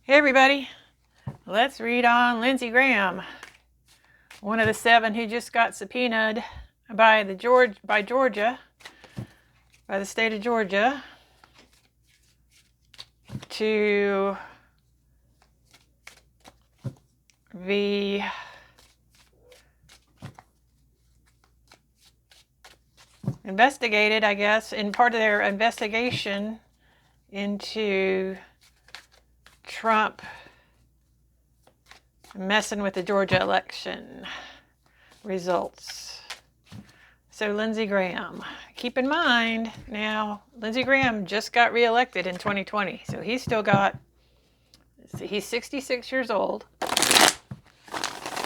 Hey everybody, let's read on Lindsey Graham, one of the 7 who just got subpoenaed by the state of Georgia to be investigated, I guess, in part of their investigation into Trump messing with the Georgia election results. So Lindsey Graham, keep in mind now, Lindsey Graham just got reelected in 2020. So he's still got, he's 66 years old.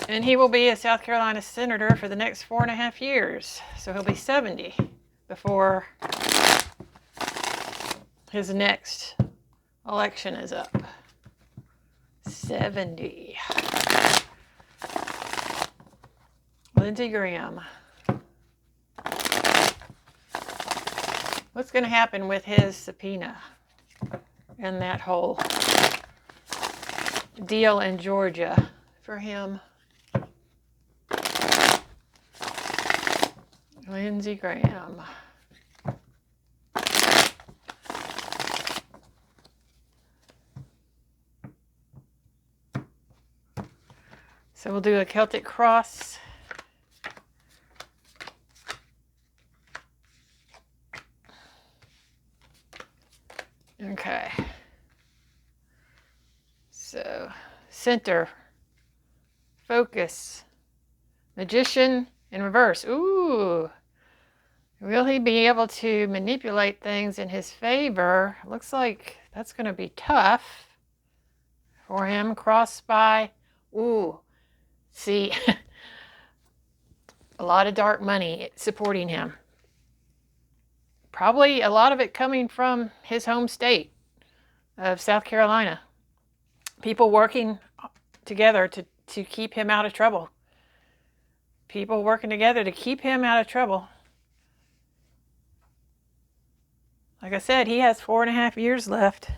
And he will be a South Carolina senator for the next 4.5 years. So he'll be 70 before his next election is up. 70. Lindsey Graham. What's going to happen with his subpoena and that whole deal in Georgia for him? Lindsey Graham. So we'll do a Celtic cross. Okay. So center, focus, magician in reverse. Ooh. Will he be able to manipulate things in his favor? Looks like that's going to be tough for him. Cross spy. Ooh. See, a lot of dark money supporting him. Probably a lot of it coming from his home state of South Carolina. People working together to keep him out of trouble. People working together to keep him out of trouble. Like I said, he has 4.5 years left.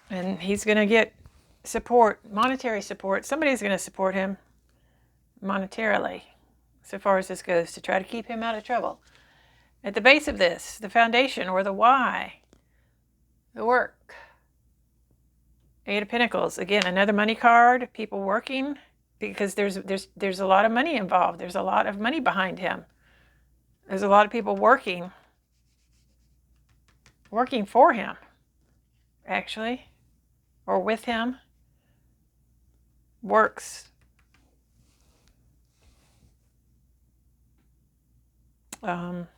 And he's going to get support, monetary support. Somebody's going to support him monetarily, so far as this goes, to try to keep him out of trouble. At the base of this, the foundation, or the why, the work. 8 of Pentacles. Again, another money card. People working, because there's a lot of money involved. There's a lot of money behind him. There's a lot of people working for him, actually, or with him. Works. Doing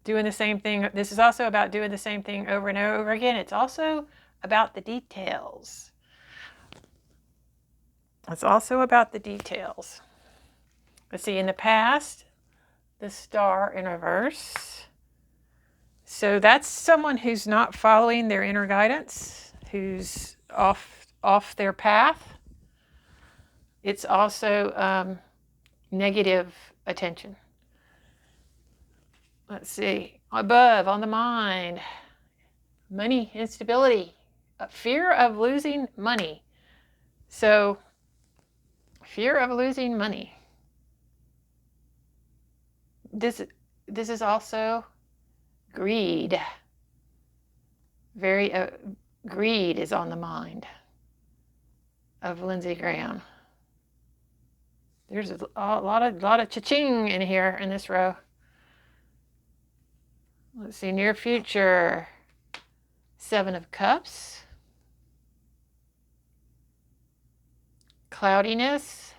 the same thing. This is also about doing the same thing over and over again. It's also about the details. It's also about the details. Let's see, in the past, the Star in reverse. So that's someone who's not following their inner guidance, who's off their path. It's also negative attention. Let's see, above, on the mind, money instability, fear of losing money. So, fear of losing money. This is also greed. Greed is on the mind of Lindsey Graham. There's a lot of cha-ching in here in this row. Let's see, near future, 7 of Cups. Cloudiness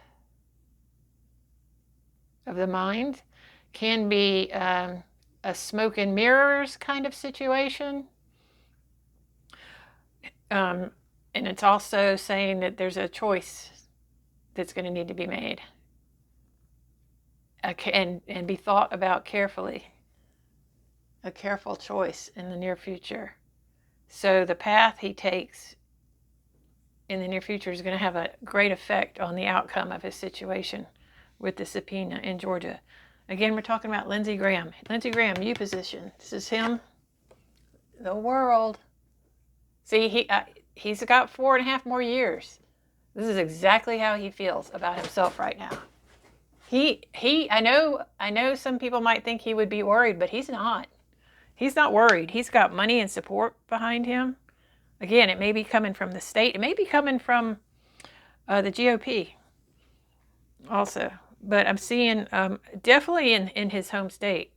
of the mind. Can be a smoke and mirrors kind of situation. And it's also saying that there's a choice that's going to need to be made. And be thought about carefully. A careful choice in the near future. So the path he takes in the near future is going to have a great effect on the outcome of his situation with the subpoena in Georgia. Again, we're talking about Lindsey Graham. Lindsey Graham, U position. This is him the world. See, he's got 4.5 more years. This is exactly how he feels about himself right now. I know some people might think he would be worried, but he's not. He's not worried. He's got money and support behind him. Again, it may be coming from the state. It may be coming from the GOP also. But I'm seeing definitely in his home state.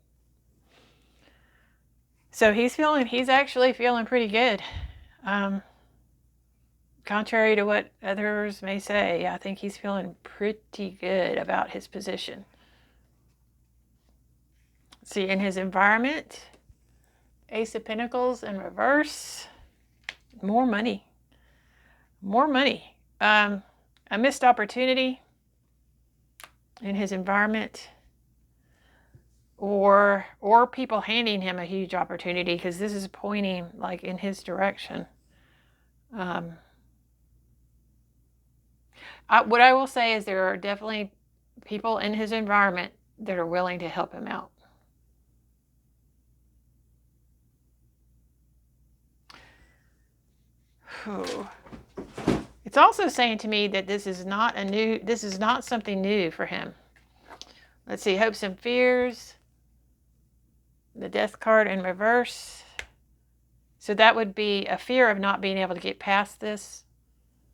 So he's actually feeling pretty good. Contrary to what others may say, I think he's feeling pretty good about his position. See, in his environment, Ace of Pentacles in reverse, more money. More money. A missed opportunity in his environment, or people handing him a huge opportunity, because this is pointing like in his direction. What I will say is there are definitely people in his environment that are willing to help him out. It's also saying to me that this is not something new for him. Let's see, hopes and fears. The Death card in reverse. So that would be a fear of not being able to get past this.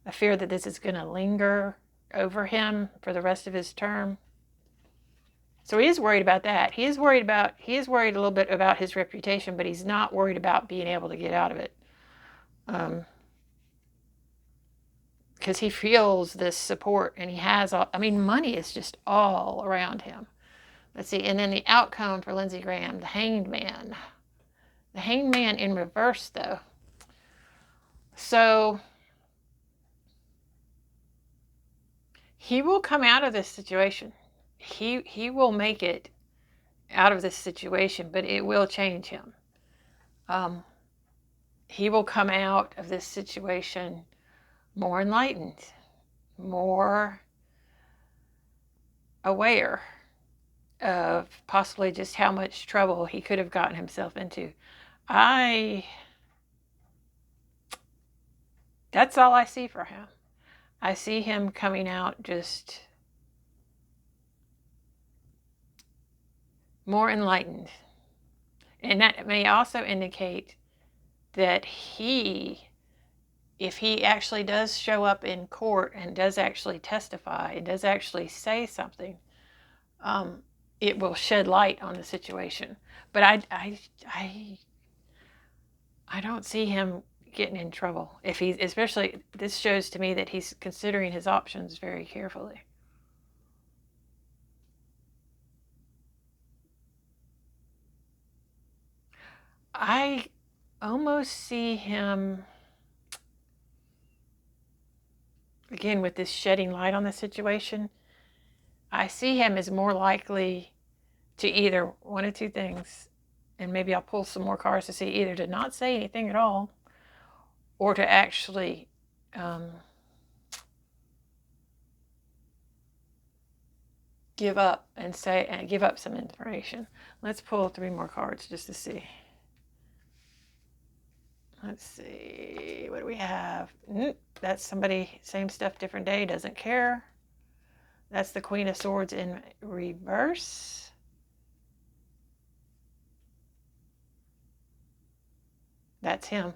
A fear that this is going to linger over him for the rest of his term. So he is worried about that. He is worried a little bit about his reputation, but he's not worried about being able to get out of it. Because he feels this support, and he has money is just all around him. Let's see, and then the outcome for Lindsey Graham, the Hanged Man. The Hanged Man in reverse, though. So he will come out of this situation. He will make it out of this situation, but it will change him. He will come out of this situation more enlightened, more aware of possibly just how much trouble he could have gotten himself into. That's all I see for him. I see him coming out just more enlightened. And that may also indicate that if he actually does show up in court and does actually testify and does actually say something, it will shed light on the situation. But I don't see him getting in trouble. Especially, this shows to me that he's considering his options very carefully. I almost see him, again, with this shedding light on the situation, I see him as more likely to either one of two things, and maybe I'll pull some more cards to see, either to not say anything at all, or to actually give up and give up some information. Let's pull 3 more cards just to see. Let's see, what do we have? That's somebody, same stuff, different day, doesn't care. That's the Queen of Swords in reverse. That's him.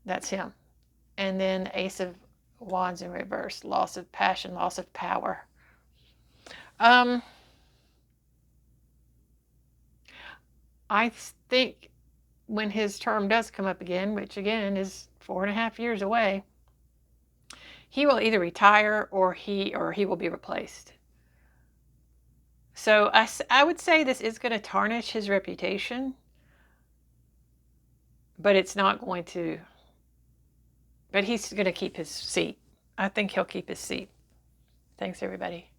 That's him. And then Ace of Wands in reverse. Loss of passion, loss of power. I think when his term does come up again, which again is 4.5 years away, he will either retire or he will be replaced. So I would say this is going to tarnish his reputation, but it's not going to, but he's going to keep his seat. I think he'll keep his seat. Thanks, everybody.